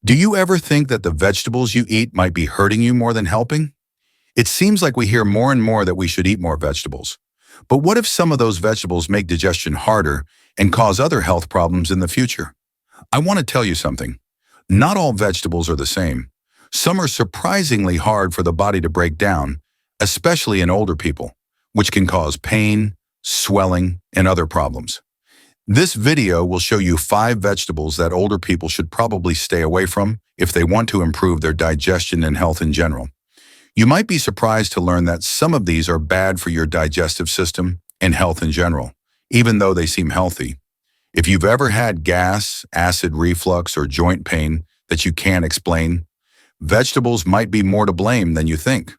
Do you ever think that the vegetables you eat might be hurting you more than helping? It seems like we hear more and more that we should eat more vegetables. But what if some of those vegetables make digestion harder and cause other health problems in the future? I want to tell you something. Not all vegetables are the same. Some are surprisingly hard for the body to break down, especially in older people, which can cause pain, swelling, and other problems. This video will show you 5 vegetables that older people should probably stay away from if they want to improve their digestion and health in general. You might be surprised to learn that some of these are bad for your digestive system and health in general, even though they seem healthy. If you've ever had gas, acid reflux, or joint pain that you can't explain, vegetables might be more to blame than you think.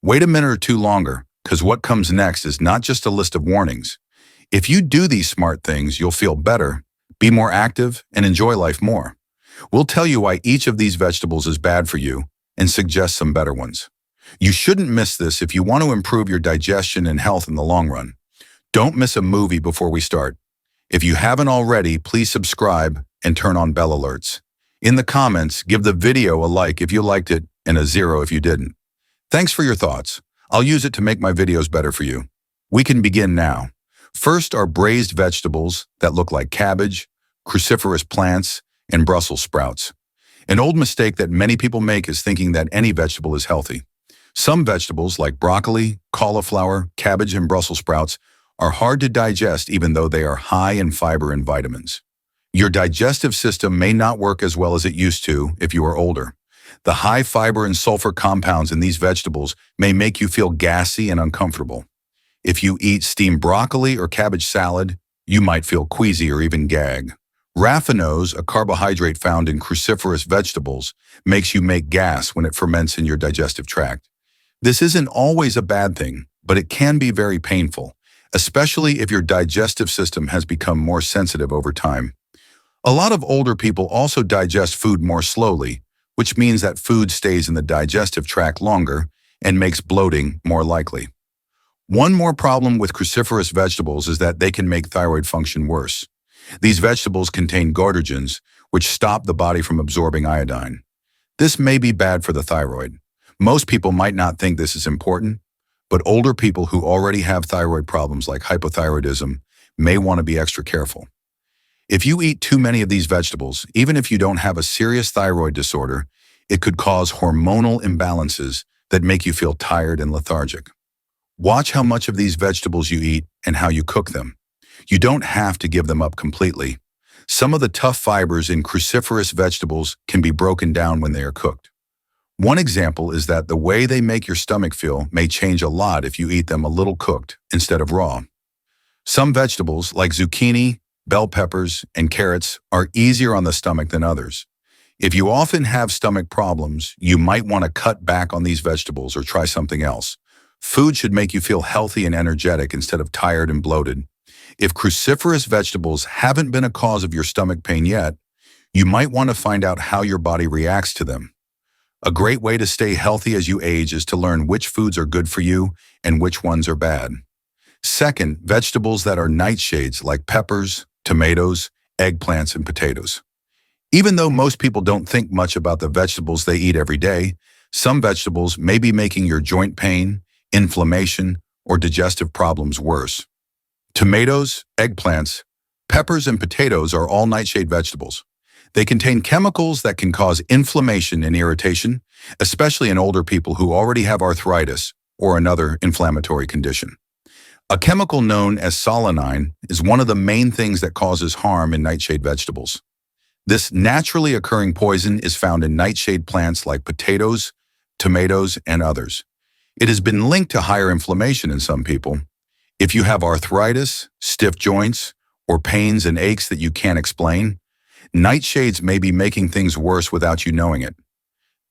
Wait a minute or two longer, because what comes next is not just a list of warnings. If you do these smart things, you'll feel better, be more active, and enjoy life more. We'll tell you why each of these vegetables is bad for you and suggest some better ones. You shouldn't miss this if you want to improve your digestion and health in the long run. Don't miss a movie before we start. If you haven't already, please subscribe and turn on bell alerts. In the comments, give the video a like if you liked it and a 0 if you didn't. Thanks for your thoughts. I'll use it to make my videos better for you. We can begin now. First are braised vegetables that look like cabbage, cruciferous plants, and Brussels sprouts. An old mistake that many people make is thinking that any vegetable is healthy. Some vegetables like broccoli, cauliflower, cabbage, and Brussels sprouts are hard to digest even though they are high in fiber and vitamins. Your digestive system may not work as well as it used to if you are older. The high fiber and sulfur compounds in these vegetables may make you feel gassy and uncomfortable. If you eat steamed broccoli or cabbage salad, you might feel queasy or even gag. Raffinose, a carbohydrate found in cruciferous vegetables, makes you make gas when it ferments in your digestive tract. This isn't always a bad thing, but it can be very painful, especially if your digestive system has become more sensitive over time. A lot of older people also digest food more slowly, which means that food stays in the digestive tract longer and makes bloating more likely. One more problem with cruciferous vegetables is that they can make thyroid function worse. These vegetables contain goitrogens, which stop the body from absorbing iodine. This may be bad for the thyroid. Most people might not think this is important, but older people who already have thyroid problems like hypothyroidism may want to be extra careful. If you eat too many of these vegetables, even if you don't have a serious thyroid disorder, it could cause hormonal imbalances that make you feel tired and lethargic. Watch how much of these vegetables you eat and how you cook them. You don't have to give them up completely. Some of the tough fibers in cruciferous vegetables can be broken down when they are cooked. One example is that the way they make your stomach feel may change a lot if you eat them a little cooked instead of raw. Some vegetables, like zucchini, bell peppers, and carrots, are easier on the stomach than others. If you often have stomach problems, you might want to cut back on these vegetables or try something else. Food should make you feel healthy and energetic instead of tired and bloated. If cruciferous vegetables haven't been a cause of your stomach pain yet, you might want to find out how your body reacts to them. A great way to stay healthy as you age is to learn which foods are good for you and which ones are bad. Second, vegetables that are nightshades like peppers, tomatoes, eggplants, and potatoes. Even though most people don't think much about the vegetables they eat every day, some vegetables may be making your joint pain, inflammation, or digestive problems worse. Tomatoes, eggplants, peppers, and potatoes are all nightshade vegetables. They contain chemicals that can cause inflammation and irritation, especially in older people who already have arthritis or another inflammatory condition. A chemical known as solanine is one of the main things that causes harm in nightshade vegetables. This naturally occurring poison is found in nightshade plants like potatoes, tomatoes, and others. It has been linked to higher inflammation in some people. If you have arthritis, stiff joints, or pains and aches that you can't explain, nightshades may be making things worse without you knowing it.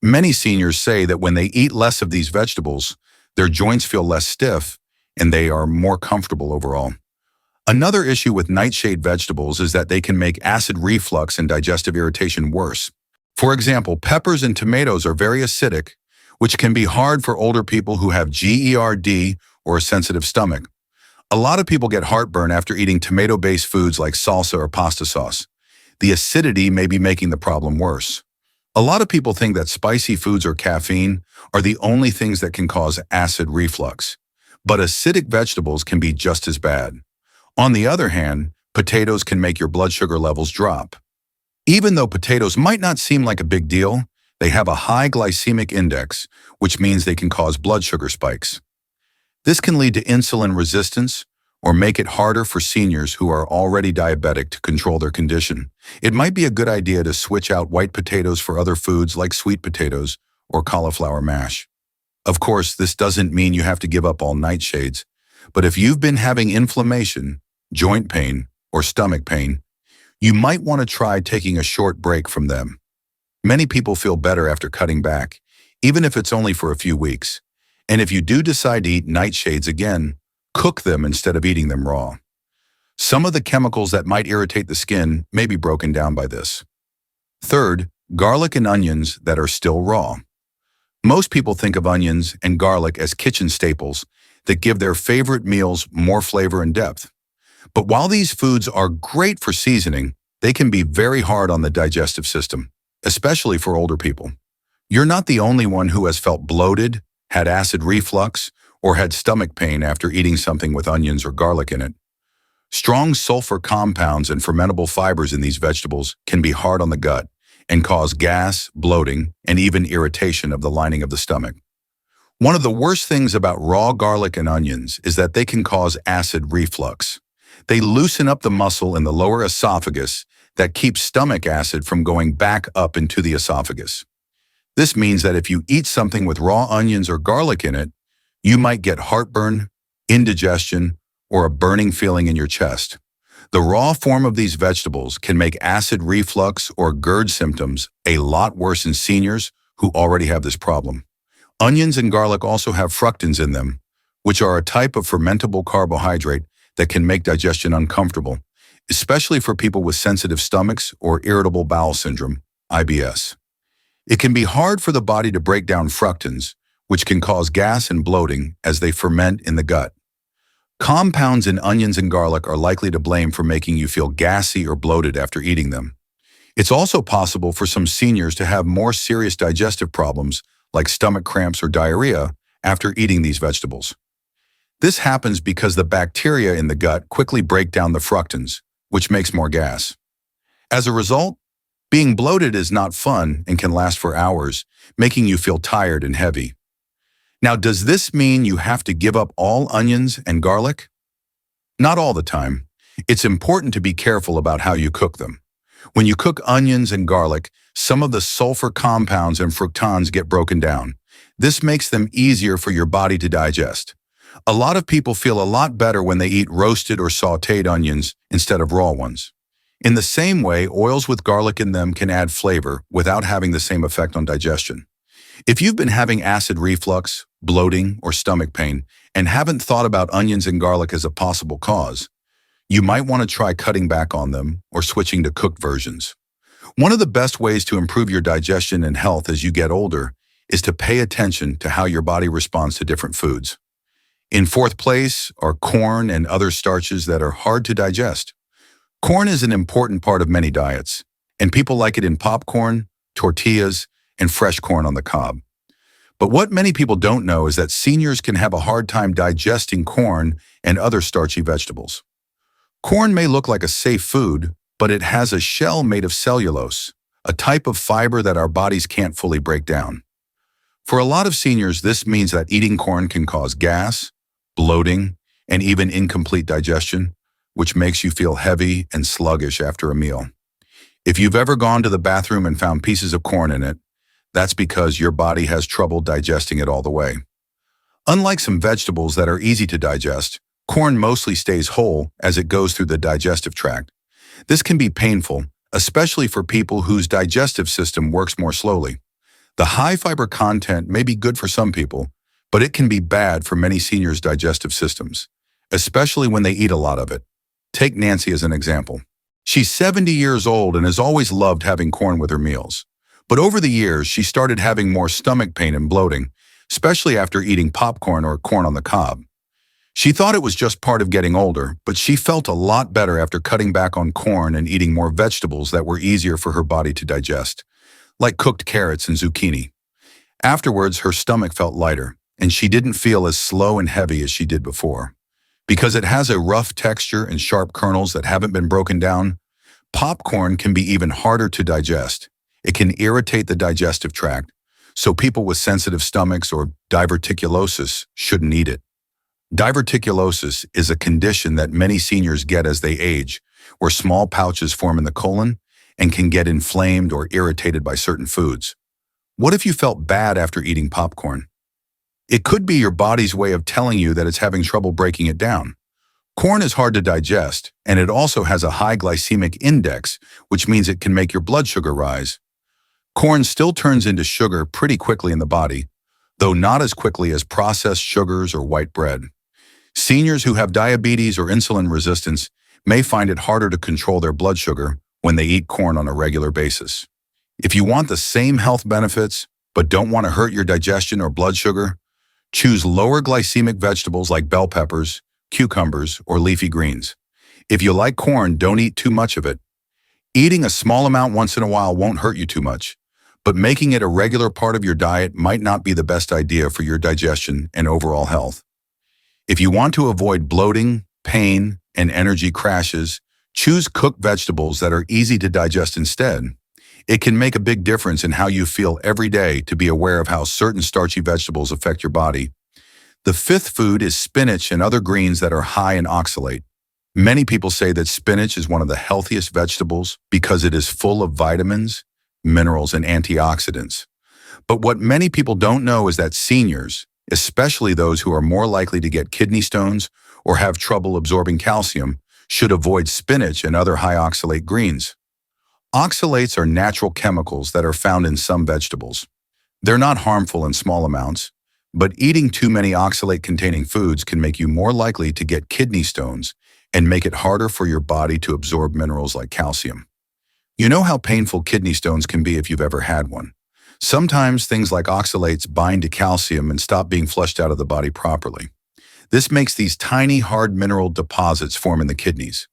Many seniors say that when they eat less of these vegetables, their joints feel less stiff and they are more comfortable overall. Another issue with nightshade vegetables is that they can make acid reflux and digestive irritation worse. For example, peppers and tomatoes are very acidic, which can be hard for older people who have GERD or a sensitive stomach. A lot of people get heartburn after eating tomato-based foods like salsa or pasta sauce. The acidity may be making the problem worse. A lot of people think that spicy foods or caffeine are the only things that can cause acid reflux, but acidic vegetables can be just as bad. On the other hand, potatoes can make your blood sugar levels drop. Even though potatoes might not seem like a big deal, they have a high glycemic index, which means they can cause blood sugar spikes. This can lead to insulin resistance or make it harder for seniors who are already diabetic to control their condition. It might be a good idea to switch out white potatoes for other foods like sweet potatoes or cauliflower mash. Of course, this doesn't mean you have to give up all nightshades, but if you've been having inflammation, joint pain, or stomach pain, you might want to try taking a short break from them. Many people feel better after cutting back, even if it's only for a few weeks. And if you do decide to eat nightshades again, cook them instead of eating them raw. Some of the chemicals that might irritate the skin may be broken down by this. Third, garlic and onions that are still raw. Most people think of onions and garlic as kitchen staples that give their favorite meals more flavor and depth. But while these foods are great for seasoning, they can be very hard on the digestive system, especially for older people. You're not the only one who has felt bloated, had acid reflux, or had stomach pain after eating something with onions or garlic in it. Strong sulfur compounds and fermentable fibers in these vegetables can be hard on the gut and cause gas, bloating, and even irritation of the lining of the stomach. One of the worst things about raw garlic and onions is that they can cause acid reflux. They loosen up the muscle in the lower esophagus that keeps stomach acid from going back up into the esophagus. This means that if you eat something with raw onions or garlic in it, you might get heartburn, indigestion, or a burning feeling in your chest. The raw form of these vegetables can make acid reflux or GERD symptoms a lot worse in seniors who already have this problem. Onions and garlic also have fructans in them, which are a type of fermentable carbohydrate that can make digestion uncomfortable, especially for people with sensitive stomachs or irritable bowel syndrome, IBS. It can be hard for the body to break down fructans, which can cause gas and bloating as they ferment in the gut. Compounds in onions and garlic are likely to blame for making you feel gassy or bloated after eating them. It's also possible for some seniors to have more serious digestive problems like stomach cramps or diarrhea after eating these vegetables. This happens because the bacteria in the gut quickly break down the fructans, which makes more gas. As a result, being bloated is not fun and can last for hours, making you feel tired and heavy. Now, does this mean you have to give up all onions and garlic? Not all the time. It's important to be careful about how you cook them. When you cook onions and garlic, some of the sulfur compounds and fructans get broken down. This makes them easier for your body to digest. A lot of people feel a lot better when they eat roasted or sautéed onions instead of raw ones. In the same way, oils with garlic in them can add flavor without having the same effect on digestion. If you've been having acid reflux, bloating, or stomach pain and haven't thought about onions and garlic as a possible cause, you might want to try cutting back on them or switching to cooked versions. One of the best ways to improve your digestion and health as you get older is to pay attention to how your body responds to different foods. In fourth place are corn and other starches that are hard to digest. Corn is an important part of many diets, and people like it in popcorn, tortillas, and fresh corn on the cob. But what many people don't know is that seniors can have a hard time digesting corn and other starchy vegetables. Corn may look like a safe food, but it has a shell made of cellulose, a type of fiber that our bodies can't fully break down. For a lot of seniors, this means that eating corn can cause gas, bloating, and even incomplete digestion, which makes you feel heavy and sluggish after a meal. If you've ever gone to the bathroom and found pieces of corn in it, that's because your body has trouble digesting it all the way. Unlike some vegetables that are easy to digest, corn mostly stays whole as it goes through the digestive tract. This can be painful, especially for people whose digestive system works more slowly. The high fiber content may be good for some people, but it can be bad for many seniors' digestive systems, especially when they eat a lot of it. Take Nancy as an example. She's 70 years old and has always loved having corn with her meals. But over the years, she started having more stomach pain and bloating, especially after eating popcorn or corn on the cob. She thought it was just part of getting older, but she felt a lot better after cutting back on corn and eating more vegetables that were easier for her body to digest. like cooked carrots and zucchini. Afterwards, her stomach felt lighter, and she didn't feel as slow and heavy as she did before. Because it has a rough texture and sharp kernels that haven't been broken down, popcorn can be even harder to digest. It can irritate the digestive tract, so people with sensitive stomachs or diverticulosis shouldn't eat it. Diverticulosis is a condition that many seniors get as they age, where small pouches form in the colon and can get inflamed or irritated by certain foods. What if you felt bad after eating popcorn? It could be your body's way of telling you that it's having trouble breaking it down. Corn is hard to digest, and it also has a high glycemic index, which means it can make your blood sugar rise. Corn still turns into sugar pretty quickly in the body, though not as quickly as processed sugars or white bread. Seniors who have diabetes or insulin resistance may find it harder to control their blood sugar when they eat corn on a regular basis. If you want the same health benefits, but don't want to hurt your digestion or blood sugar, choose lower glycemic vegetables like bell peppers, cucumbers, or leafy greens. If you like corn, don't eat too much of it. Eating a small amount once in a while won't hurt you too much, but making it a regular part of your diet might not be the best idea for your digestion and overall health. If you want to avoid bloating, pain, and energy crashes, choose cooked vegetables that are easy to digest instead. It can make a big difference in how you feel every day to be aware of how certain starchy vegetables affect your body. The fifth food is spinach and other greens that are high in oxalate. Many people say that spinach is one of the healthiest vegetables because it is full of vitamins, minerals, and antioxidants. But what many people don't know is that seniors, especially those who are more likely to get kidney stones or have trouble absorbing calcium, should avoid spinach and other high oxalate greens. Oxalates are natural chemicals that are found in some vegetables. They're not harmful in small amounts, but eating too many oxalate-containing foods can make you more likely to get kidney stones and make it harder for your body to absorb minerals like calcium. You know how painful kidney stones can be if you've ever had one. Sometimes things like oxalates bind to calcium and stop being flushed out of the body properly. This makes these tiny, hard mineral deposits form in the kidneys.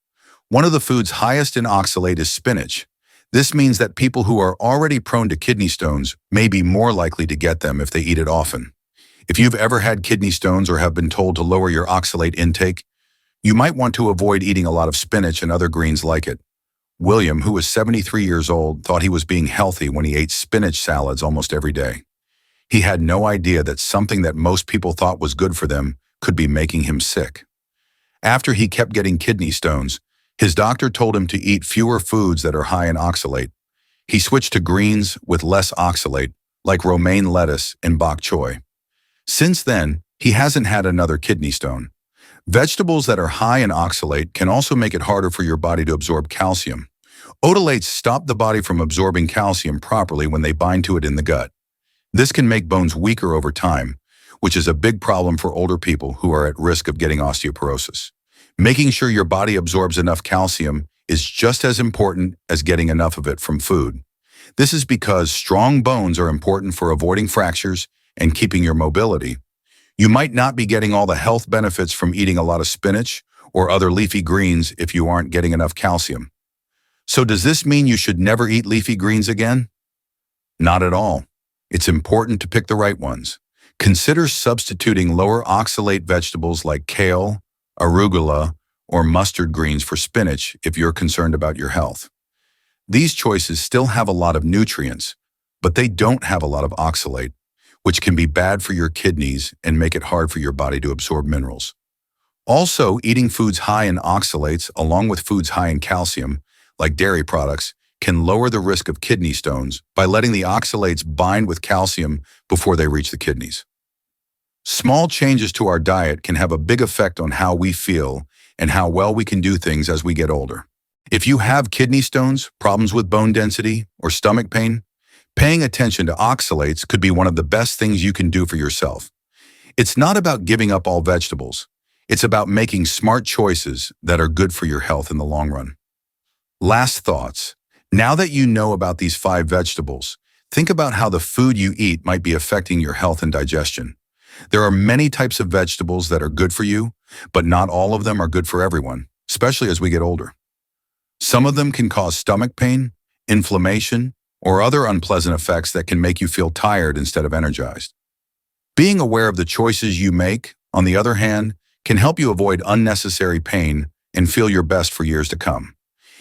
One of the foods highest in oxalate is spinach. This means that people who are already prone to kidney stones may be more likely to get them if they eat it often. If you've ever had kidney stones or have been told to lower your oxalate intake, you might want to avoid eating a lot of spinach and other greens like it. William, who was 73 years old, thought he was being healthy when he ate spinach salads almost every day. He had no idea that something that most people thought was good for them could be making him sick. After he kept getting kidney stones, his doctor told him to eat fewer foods that are high in oxalate. He switched to greens with less oxalate, like romaine lettuce and bok choy. Since then, he hasn't had another kidney stone. Vegetables that are high in oxalate can also make it harder for your body to absorb calcium. Oxalates stop the body from absorbing calcium properly when they bind to it in the gut. This can make bones weaker over time, which is a big problem for older people who are at risk of getting osteoporosis. Making sure your body absorbs enough calcium is just as important as getting enough of it from food. This is because strong bones are important for avoiding fractures and keeping your mobility. You might not be getting all the health benefits from eating a lot of spinach or other leafy greens if you aren't getting enough calcium. So does this mean you should never eat leafy greens again? Not at all. It's important to pick the right ones. Consider substituting lower oxalate vegetables like kale, arugula, or mustard greens for spinach if you're concerned about your health. These choices still have a lot of nutrients, but they don't have a lot of oxalate, which can be bad for your kidneys and make it hard for your body to absorb minerals. Also, eating foods high in oxalates along with foods high in calcium, like dairy products, can lower the risk of kidney stones by letting the oxalates bind with calcium before they reach the kidneys. Small changes to our diet can have a big effect on how we feel and how well we can do things as we get older. If you have kidney stones, problems with bone density, or stomach pain, paying attention to oxalates could be one of the best things you can do for yourself. It's not about giving up all vegetables. It's about making smart choices that are good for your health in the long run. Last thoughts. Now that you know about these 5 vegetables, think about how the food you eat might be affecting your health and digestion. There are many types of vegetables that are good for you, but not all of them are good for everyone, especially as we get older. Some of them can cause stomach pain, inflammation, or other unpleasant effects that can make you feel tired instead of energized. Being aware of the choices you make, on the other hand, can help you avoid unnecessary pain and feel your best for years to come.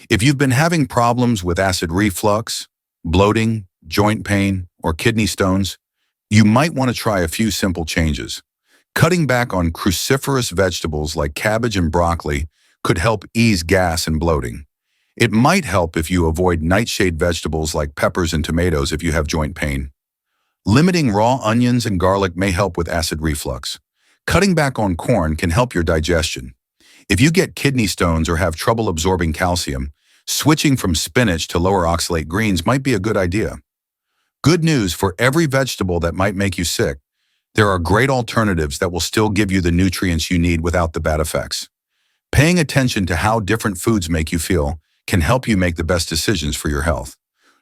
If you've been having problems with acid reflux, bloating, joint pain, or kidney stones, you might want to try a few simple changes. Cutting back on cruciferous vegetables like cabbage and broccoli could help ease gas and bloating. It might help if you avoid nightshade vegetables like peppers and tomatoes if you have joint pain. Limiting raw onions and garlic may help with acid reflux. Cutting back on corn can help your digestion. If you get kidney stones or have trouble absorbing calcium, switching from spinach to lower oxalate greens might be a good idea. Good news, for every vegetable that might make you sick, there are great alternatives that will still give you the nutrients you need without the bad effects. Paying attention to how different foods make you feel can help you make the best decisions for your health.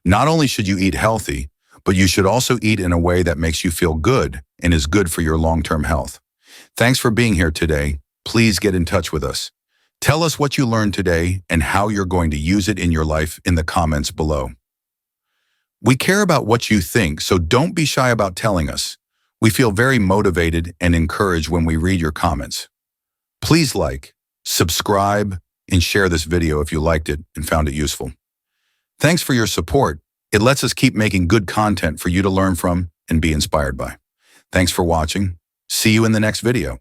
Not only should you eat healthy, but you should also eat in a way that makes you feel good and is good for your long-term health. Thanks for being here today. Please get in touch with us. Tell us what you learned today and how you're going to use it in your life in the comments below. We care about what you think, so don't be shy about telling us. We feel very motivated and encouraged when we read your comments. Please like, subscribe, and share this video if you liked it and found it useful. Thanks for your support. It lets us keep making good content for you to learn from and be inspired by. Thanks for watching. See you in the next video.